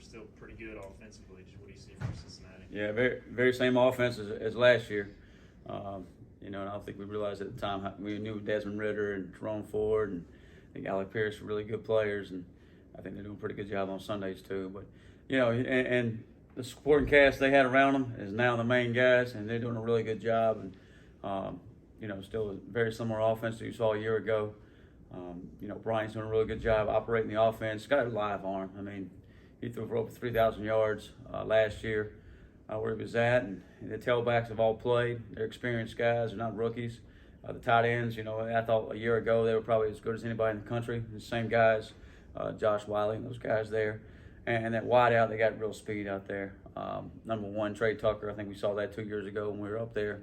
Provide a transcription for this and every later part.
still pretty good offensively. What do you see from Cincinnati? Yeah, very same offense as last year. And I don't think we realized at the time we knew Desmond Ritter and Jerome Ford and I think Alec Pierce were really good players, and I think they're doing a pretty good job on Sundays too. But and the supporting cast they had around them is now the main guys, and they're doing a really good job. And still a very similar offense that you saw a year ago. Brian's doing a really good job operating the offense. He's got a live arm. I mean, he threw for over 3,000 yards last year where he was at, and the tailbacks have all played. They're experienced guys. They're not rookies. The tight ends, I thought a year ago they were probably as good as anybody in the country. The same guys, Josh Wiley and those guys there. And that wide out, they got real speed out there. Number 1, Trey Tucker, I think we saw that 2 years ago when we were up there.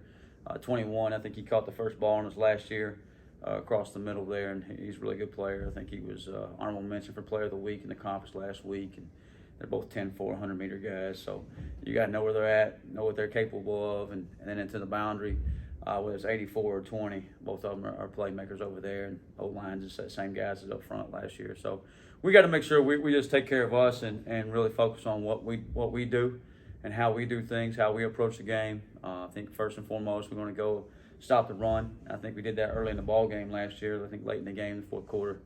21, I think he caught the first ball in his last year across the middle there, and he's a really good player. I think he was honorable mention for Player of the Week in the conference last week. And they're both 10-4, 100-meter guys. So you got to know where they're at, know what they're capable of, and then into the boundary, whether it's 84 or 20, both of them are playmakers over there. And O-line's just the same guys as up front last year. So we got to make sure we just take care of us and really focus on what we do and how we do things, how we approach the game. I think first and foremost, we're going to go stop the run. I think we did that early in the ball game last year. I think late in the game, the fourth quarter,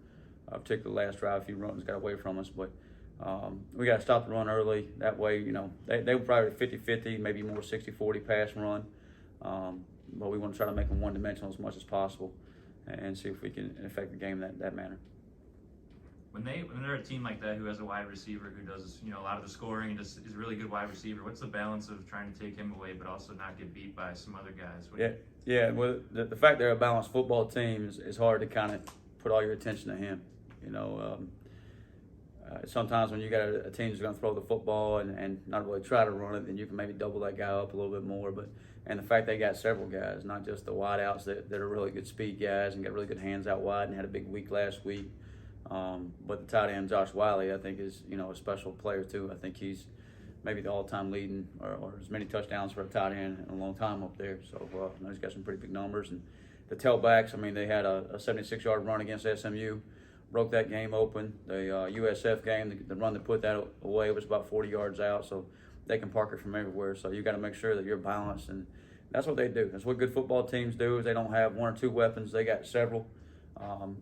particularly the last drive, a few runs got away from us. But we got to stop the run early. That way, they were probably 50-50, maybe more 60-40 pass run. But we want to try to make them one-dimensional as much as possible and see if we can affect the game that manner. When they're a team like that who has a wide receiver who does a lot of the scoring and just is a really good wide receiver, what's the balance of trying to take him away but also not get beat by some other guys? Yeah. Well, the fact they're a balanced football team is hard to kind of put all your attention to him. Sometimes when you got a team that's going to throw the football and not really try to run it, then you can maybe double that guy up a little bit more. And the fact they got several guys, not just the wide outs that are really good speed guys and got really good hands out wide and had a big week last week. But the tight end, Josh Wiley, I think is, a special player too. I think he's maybe the all-time leading or as many touchdowns for a tight end in a long time up there. So he's got some pretty big numbers. And the tailbacks, I mean, they had a 76-yard run against SMU, broke that game open. The USF game, the run that put that away was about 40 yards out, so they can park it from everywhere. So you got to make sure that you're balanced, and that's what they do. That's what good football teams do. Is they don't have one or two weapons; they got several.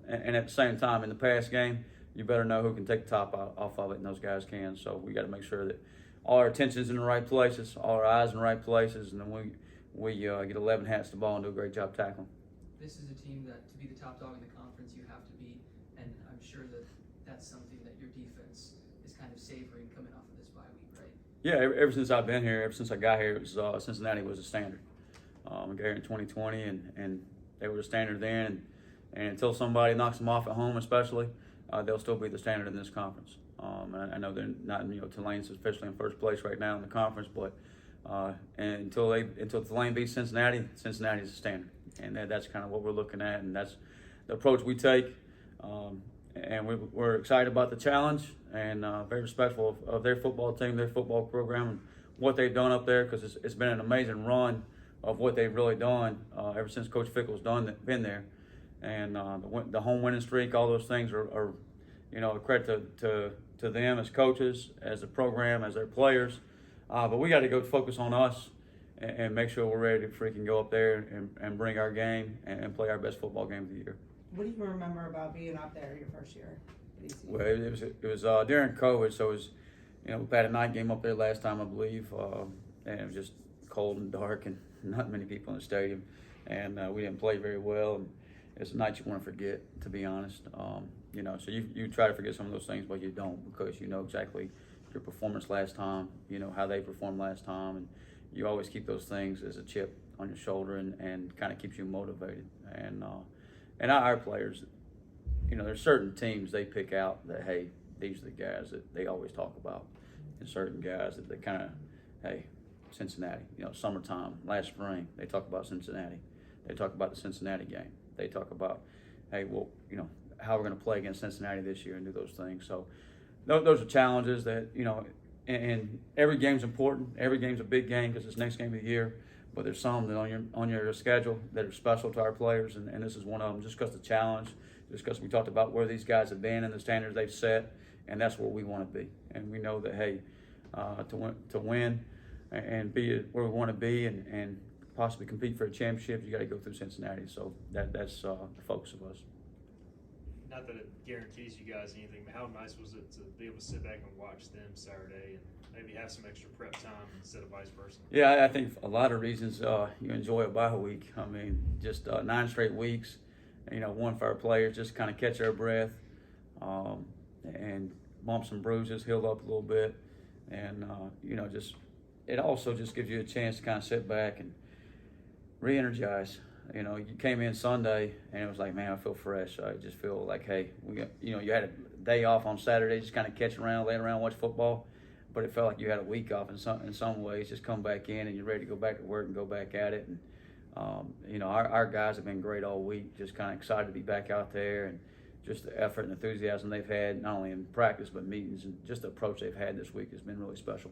And at the same time, in the pass game, you better know who can take the top off of it, and those guys can. So we got to make sure that all our attention's in the right places, all our eyes in the right places, and then we get 11 hats to the ball and do a great job tackling. This is a team that to be the top dog in the conference, you have to beat, and I'm sure that that's something that your defense is kind of savoring coming off of this bye week, right? Yeah, ever since I've been here, ever since I got here, it was Cincinnati was a standard. I got here in 2020, and they were the standard then. And until somebody knocks them off at home, especially, they'll still be the standard in this conference. And I know they're not, Tulane's officially in first place right now in the conference, but and until Tulane beats Cincinnati, Cincinnati's the standard, and that's kind of what we're looking at, and that's the approach we take. And we're excited about the challenge, and very respectful of their football team, their football program, and what they've done up there, because it's been an amazing run of what they've really done ever since Coach Fickle's been there. And the home winning streak, all those things are a credit to them as coaches, as a program, as their players. But we got to go focus on us and make sure we're ready to freaking go up there and bring our game and play our best football game of the year. What do you remember about being up there your first year at ECU? Well, it was during COVID, so it was, we had a night game up there last time, I believe, and it was just cold and dark and not many people in the stadium, and we didn't play very well. And it's a night you want to forget, to be honest. So you try to forget some of those things, but you don't, because you know exactly your performance last time, how they performed last time, and you always keep those things as a chip on your shoulder and kind of keeps you motivated. And our players, there's certain teams they pick out that, hey, these are the guys that they always talk about, and certain guys that they kind of, hey, Cincinnati, summertime, last spring, they talk about Cincinnati. They talk about the Cincinnati game. They talk about, hey, well, how we're going to play against Cincinnati this year and do those things. So those are challenges that, and every game's important. Every game's a big game because it's next game of the year. But there's some that on your schedule that are special to our players, and this is one of them, just because the challenge, just because we talked about where these guys have been and the standards they've set, and that's where we want to be. and we know that, hey, to win and be where we want to be and possibly compete for a championship, you got to go through Cincinnati. So that's the focus of us. Not that it guarantees you guys anything, but how nice was it to be able to sit back and watch them Saturday and maybe have some extra prep time instead of vice versa? Yeah, I think a lot of reasons you enjoy a bye week. I mean, just 9 straight weeks, one for our players, just kind of catch our breath and bumps and bruises, healed up a little bit. And, it also just gives you a chance to kind of sit back and re-energize. You came in Sunday and it was like, man, I feel fresh. I just feel like, hey, we got, you had a day off on Saturday, just kind of catching around, laying around, watch football. But it felt like you had a week off in some ways. Just come back in and you're ready to go back to work and go back at it. And our guys have been great all week. Just kind of excited to be back out there, and just the effort and enthusiasm they've had, not only in practice but meetings, and just the approach they've had this week has been really special.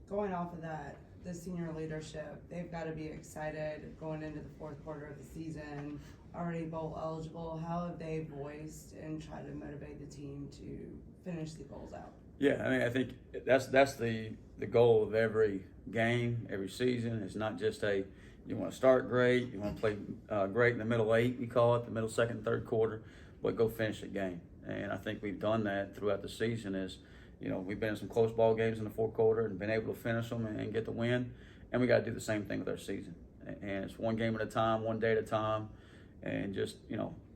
Going off of that, the senior leadership, they've got to be excited going into the fourth quarter of the season, already bowl eligible. How have they voiced and tried to motivate the team to finish the goals out? Yeah, I mean, I think that's the goal of every game, every season. It's not just you want to start great, you want to play great in the middle 8, we call it, the middle, second, third quarter, but go finish the game. And I think we've done that throughout the season. We've been in some close ball games in the fourth quarter and been able to finish them and get the win. And we got to do the same thing with our season. And it's one game at a time, one day at a time, and just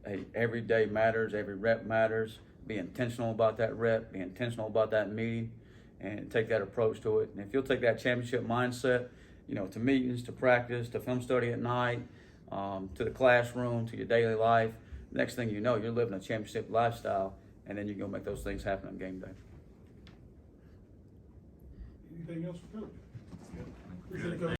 hey, every day matters, every rep matters. Be intentional about that rep, be intentional about that meeting, and take that approach to it. And if you'll take that championship mindset, to meetings, to practice, to film study at night, to the classroom, to your daily life, next thing you know, you're living a championship lifestyle, and then you're going to make those things happen on game day. Anything else for Coach? Good. Appreciate it, Coach.